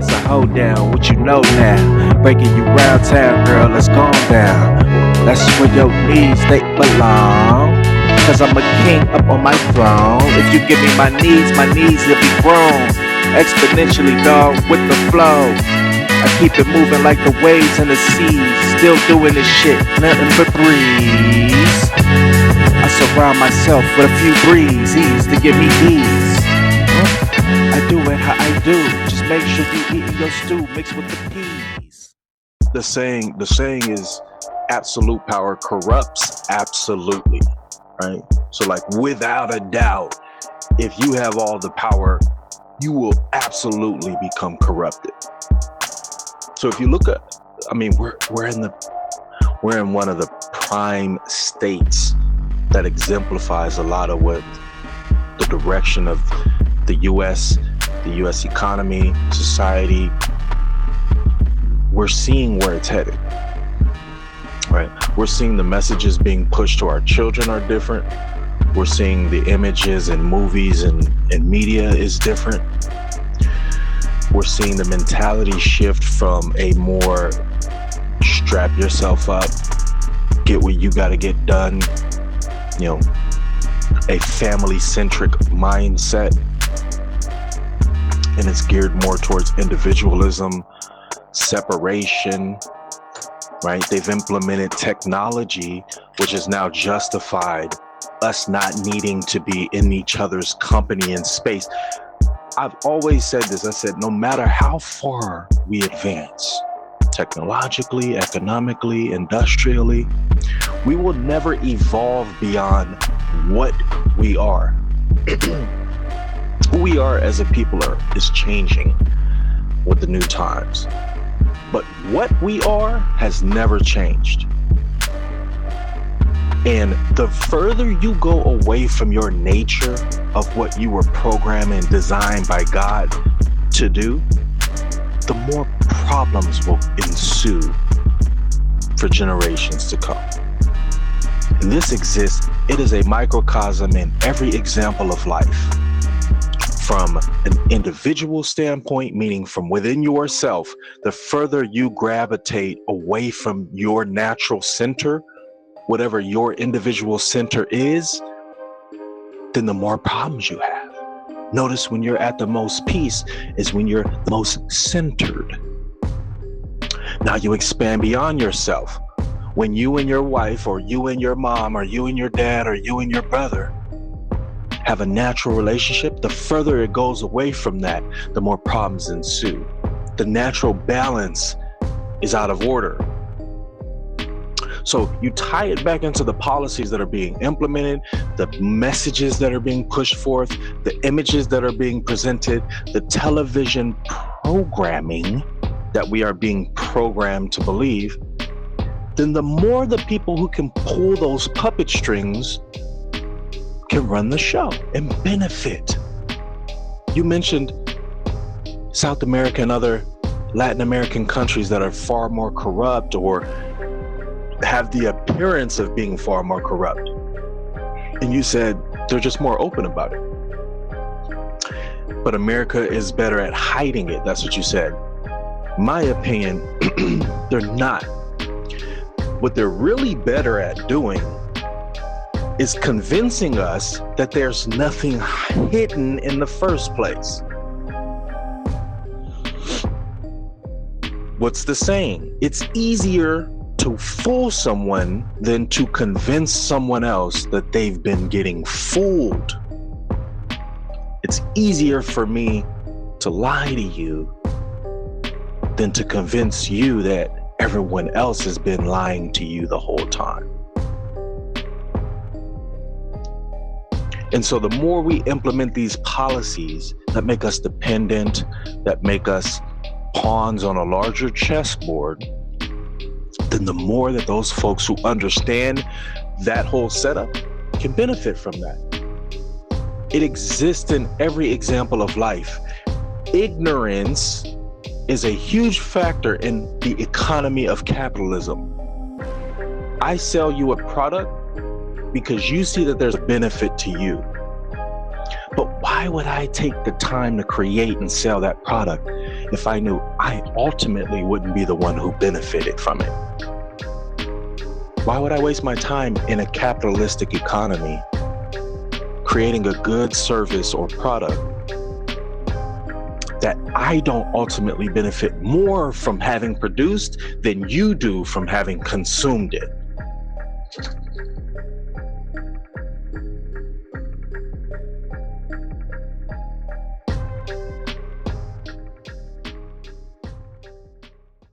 It's a hold down, what you know now. Breaking you round town, girl, let's calm down. That's where your knees, they belong. Cause I'm a king up on my throne. If you give me my knees will be grown. Exponentially, dog, with the flow. I keep it moving like the waves and the seas. Still doing this shit, nothing but breeze. I surround myself with a few breezes to give me ease. I do it how I do. Just make sure you eating your stew mixed with the peas. The saying is absolute power corrupts absolutely, right? So like without a doubt, if you have all the power, you will absolutely become corrupted. So if you look at, I mean, we're in one of the prime states that exemplifies a lot of what the direction of the U.S. economy, society. We're seeing where it's headed, right? We're seeing the messages being pushed to our children are different. We're seeing the images and movies and media is different. We're seeing the mentality shift from a more strap yourself up, get what you got to get done, a family-centric mindset. And it's geared more towards individualism, separation, right? They've implemented technology, which is now justified us not needing to be in each other's company and space. I've always said this. I said, no matter how far we advance, technologically, economically, industrially, we will never evolve beyond what we are. Who we are as a people is changing with the new times. But what we are has never changed. And the further you go away from your nature of what you were programmed and designed by God to do, the more problems will ensue for generations to come. And this exists, it is a microcosm in every example of life. From an individual standpoint, meaning from within yourself, the further you gravitate away from your natural center, whatever your individual center is, then the more problems you have. Notice when you're at the most peace is when you're the most centered. Now you expand beyond yourself. When you and your wife, or you and your mom, or you and your dad, or you and your brother have a natural relationship, the further it goes away from that, the more problems ensue. The natural balance is out of order. So you tie it back into the policies that are being implemented, the messages that are being pushed forth, the images that are being presented, the television programming that we are being programmed to believe, then the more the people who can pull those puppet strings can run the show and benefit. You mentioned South America and other Latin American countries that are far more corrupt or have the appearance of being far more corrupt. And you said they're just more open about it. But America is better at hiding it. That's what you said. My opinion, they're not. What they're really better at doing is convincing us that there's nothing hidden in the first place. What's the saying? It's easier to fool someone than to convince someone else that they've been getting fooled. It's easier for me to lie to you than to convince you that everyone else has been lying to you the whole time. And so the more we implement these policies that make us dependent, that make us pawns on a larger chessboard, then the more that those folks who understand that whole setup can benefit from that. It exists in every example of life. Ignorance is a huge factor in the economy of capitalism. I sell you a product because you see that there's a benefit to you. But why would I take the time to create and sell that product if I knew I ultimately wouldn't be the one who benefited from it? Why would I waste my time in a capitalistic economy creating a good service or product that I don't ultimately benefit more from having produced than you do from having consumed it?